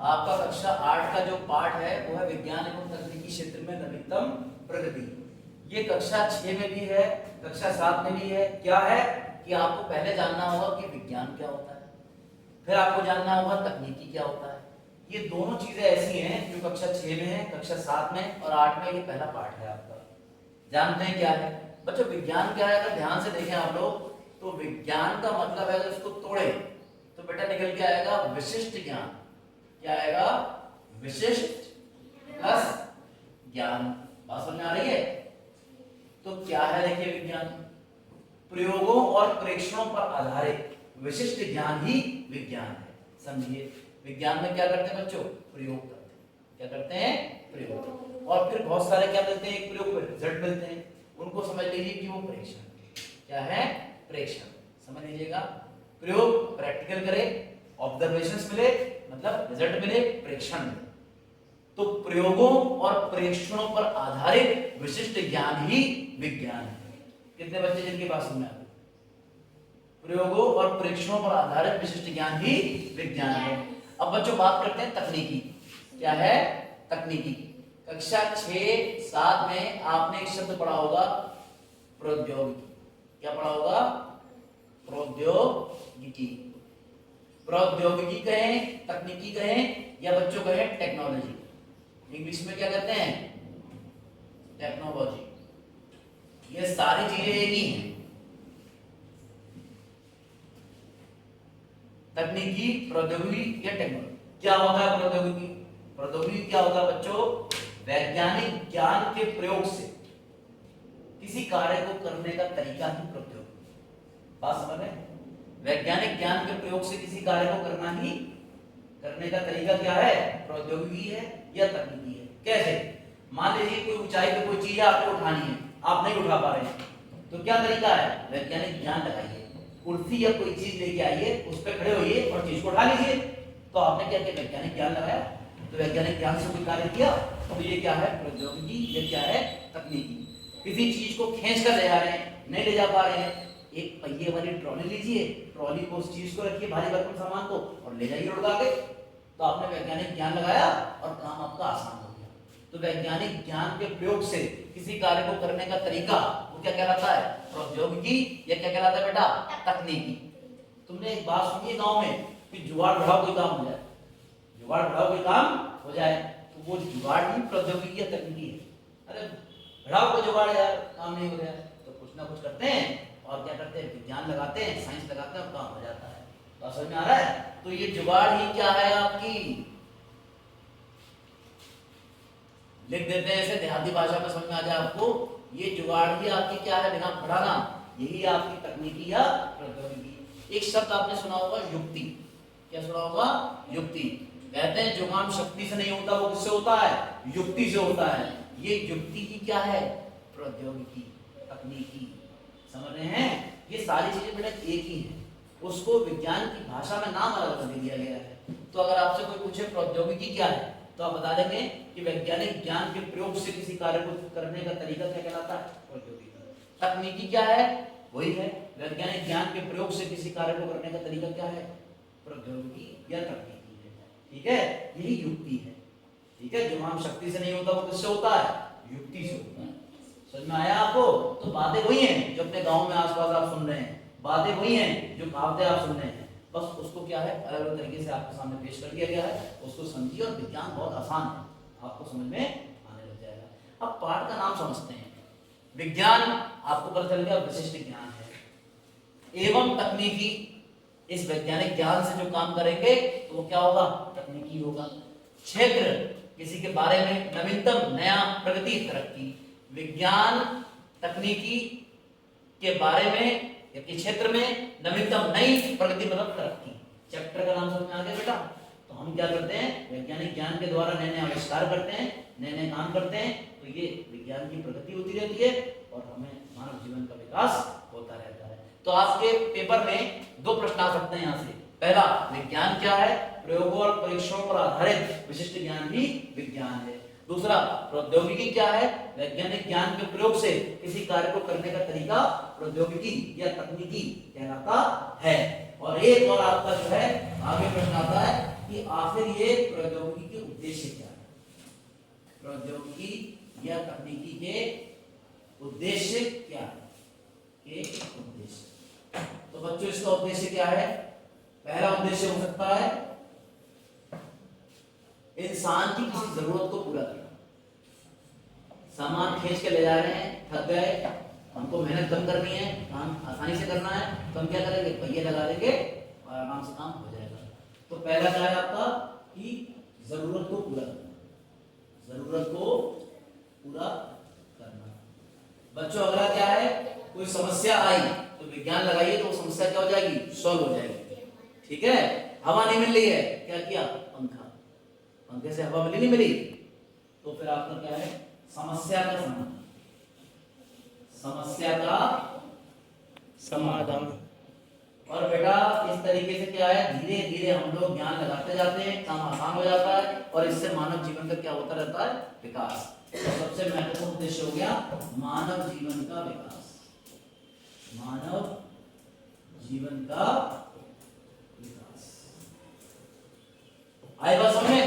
आपका कक्षा 8 का जो पाठ है वो है विज्ञान एवं तकनीकी क्षेत्र में नवीनतम प्रगति। ये कक्षा 6 में भी है, कक्षा 7 में भी है। क्या है कि आपको पहले जानना होगा कि विज्ञान क्या होता है, फिर आपको जानना होगा तकनीकी क्या होता है। ये दोनों चीजें ऐसी हैं जो कक्षा 6 में है, कक्षा 7 में और 8 में ये पहला पाठ है आपका। जानते हैं क्या है बच्चों विज्ञान क्या है? अगर ध्यान से देखें आप लोग तो विज्ञान का मतलब है, अगर उसको तोड़े तो बेटा निकल के आएगा विशिष्ट ज्ञान। क्या आएगा? विशिष्ट प्लस ज्ञान। बात समझ में आ रही है? तो क्या है देखिए विज्ञान, प्रयोगों और परीक्षणों पर आधारित विशिष्ट ज्ञान ही विज्ञान है। समझिए विज्ञान में क्या करते हैं बच्चों? प्रयोग करते हैं। क्या करते हैं? प्रयोग। और फिर बहुत सारे क्या मिलते हैं? एक प्रयोग पर रिजल्ट मिलते हैं, उनको समझ लीजिए कि वो परीक्षण। क्या है? परीक्षण। समझ लीजिएगा, प्रयोग प्रैक्टिकल करे, ऑब्जर्वेशंस मिले मतलब रिजल्ट मिले, परीक्षण मिले। तो प्रयोगों और परीक्षणों पर आधारित विशिष्ट ज्ञान ही विज्ञान है। कितने बच्चे जिनकी बात समझ में आ रही? प्रयोगों और परीक्षणों पर आधारित विशिष्ट ज्ञान ही विज्ञान है। अब बच्चों बात करते हैं तकनीकी। क्या है? तकनीकी। कक्षा 6-7 में आपने एक शब्द पढ़ा होगा प्रौद्योगिकी। क्या पढ़ा होगा? प्रौद्योगिकी। प्रौद्योगिकी कहें, तकनीकी कहें या बच्चों कहें टेक्नोलॉजी, इंग्लिश में क्या कहते हैं? टेक्नोलॉजी। ये सारी चीजें एक ही हैं। तकनीकी, प्रौद्योगिकी या टेक्नोलॉजी। क्या होता है प्रौद्योगिकी? प्रौद्योगिकी क्या होता है बच्चों? वैज्ञानिक ज्ञान के प्रयोग से किसी कार्य को करने का तरीका ही प्रौद्योगिकी। बात समझ में? वैज्ञानिक ज्ञान के प्रयोग से किसी कार्य को करने का तरीका क्या है? प्रौद्योगिकी है या तकनीकी है। कैसे? मान लीजिए कोई ऊंचाई पे कोई चीज आपको उठानी है, आप नहीं उठा पा रहे हैं, तो क्या तरीका है? वैज्ञानिक ज्ञान लगाइए, कुर्सी या कोई चीज लेके आइए, उस पर खड़े होइए और चीज को उठा लीजिए। तो आपने क्या किया? वैज्ञानिक ज्ञान लगाया। तो वैज्ञानिक ज्ञान से कोई कार्य किया, तो ये क्या है? प्रौद्योगिकी। ये क्या है? तकनीकी। किसी चीज को खींच कर ले जा रहे हैं, नहीं ले जा पा रहे हैं, एक पहिए वाली ट्रॉली लीजिए, ट्रॉली को उस चीज को रखिए, भारी भरकम सामान को, और ले जाइए उड़ा के। तो आपने वैज्ञानिक ज्ञान लगाया और काम आपका आसान हो गया। तो वैज्ञानिक ज्ञान के प्रयोग से किसी कार्य को करने का तरीका वो क्या कहलाता है? प्रौद्योगिकी। या क्या कहलाता है बेटा? तकनीकी। तुमने एक बात सुनी है गांव में कि जुगाड़ बढ़ाओ कोई काम हो जाए, जुगाड़ बढ़ाओ कोई काम हो जाए, तो वो जुगाड़ ही प्रौद्योगिकी या तकनीकी है। अरे बढ़ाओ कोई जुगाड़ यार, काम नहीं हो रहा है, तो कुछ ना कुछ करते हैं और क्या करते हैं? विज्ञान लगाते हैं, साइंस लगाते हैं और काम हो जाता है। तो समझ में आ रहा है? तो ये जुगाड़ ही क्या है आपकी? लिख देते हैं ऐसे देहाती भाषा में समझ में आ जाए आपको। ये जुगाड़ ही आपकी क्या है? बिना बढ़ाना, यही आपकी तकनीकी या प्रौद्योगिकी। एक शब्द आपने सुना होगा युक्ति। क्या सुना होगा? युक्ति। कहते हैं जो काम शक्ति से नहीं होता वो किससे होता है? युक्ति से होता है। ये युक्ति ही क्या है? प्रौद्योगिकी, तकनीकी। समझ रहे हैं? ये सारी चीजें बेटा एक ही हैं, उसको विज्ञान की भाषा में नाम अलग कर दिया गया है। तो अगर आपसे कोई पूछे प्रौद्योगिकी क्या है, तो आप बता देंगे कि वैज्ञानिक ज्ञान के प्रयोग से किसी कार्य को करने का तरीका क्या कहलाता है? प्रौद्योगिकी। तकनीकी क्या है? वही है, वैज्ञानिक ज्ञान के प्रयोग से किसी कार्य को करने का तरीका क्या है? प्रौद्योगिकी या तकनीकी है। ठीक है, यही युक्ति है। ठीक है, जो काम शक्ति से नहीं होता वो किससे होता है? युक्ति से होता है। समझ में आया आपको? तो बातें वही हैं जो अपने गांव में आसपास आप सुन रहे हैं, बातें वही हैं जो कहावतें आप सुन रहे हैं, बस उसको क्या है अलग अलग तरीके से आपके सामने पेश कर दिया गया है। उसको समझिए और विज्ञान बहुत आसान है, आपको समझ में आने लग जाएगा। अब पाठ का नाम समझते हैं। विज्ञान आपको पता चल गया विशिष्ट ज्ञान है, एवं तकनीकी। इस वैज्ञानिक ज्ञान से जो काम करेंगे तो वो क्या होगा? तकनीकी होगा। क्षेत्र, किसी के बारे में नवीनतम, नया, प्रगति, तरक्की। विज्ञान तकनीकी के बारे में या के क्षेत्र में नवीनतम, नई, प्रगति मतलब तरक्की। चैप्टर का नाम समझ में आ गया बेटा? तो हम क्या करते हैं? वैज्ञानिक ज्ञान के द्वारा नए नए आविष्कार करते हैं, नए नए काम करते हैं, तो ये विज्ञान की प्रगति होती रहती है और हमें मानव जीवन का विकास होता रहता है। तो आपके पेपर में 2 प्रश्न आ सकते हैं यहाँ से। पहला, विज्ञान क्या है? प्रयोगों और परीक्षणों पर आधारित विशिष्ट ज्ञान ही विज्ञान है। दूसरा, प्रौद्योगिकी क्या है? वैज्ञानिक ज्ञान के प्रयोग से किसी कार्य को करने का तरीका प्रौद्योगिकी या तकनीकी कहलाता है। और एक और आपका जो है आगे प्रश्न आता है कि आखिर ये प्रौद्योगिकी के उद्देश्य क्या है, प्रौद्योगिकी या तकनीकी के उद्देश्य क्या है, के उद्देश्य। तो बच्चों इसका उद्देश्य क्या है? पहला उद्देश्य हो सकता है इंसान की किसी जरूरत को पूरा करना। सामान खींच के ले जा रहे हैं, थक गए, हमको मेहनत कम करनी है, काम आसानी से करना है, तो हम क्या करेंगे, पहिए लगा देंगे और आराम से काम हो जाएगा। तो पहला क्या है आपका कि जरूरत को पूरा करना, जरूरत को पूरा करना। बच्चों अगला क्या है, कोई समस्या आई तो विज्ञान लगाइए तो वो समस्या क्या हो जाएगी, सॉल्व हो जाएगी। ठीक है, हवा नहीं मिल रही है, क्या किया, पंखा, पंखे से हवा मिली नहीं मिली, तो फिर आपका क्या है, समस्या का समाधान, समस्या का समाधान। और बेटा इस तरीके से क्या है, धीरे धीरे हम लोग ज्ञान लगाते जाते हैं, काम आसान हो जाता है और इससे मानव जीवन का क्या होता रहता है, विकास। तो सबसे महत्वपूर्ण उद्देश्य हो गया मानव जीवन का विकास, मानव जीवन का विकास। आई बात समझ में?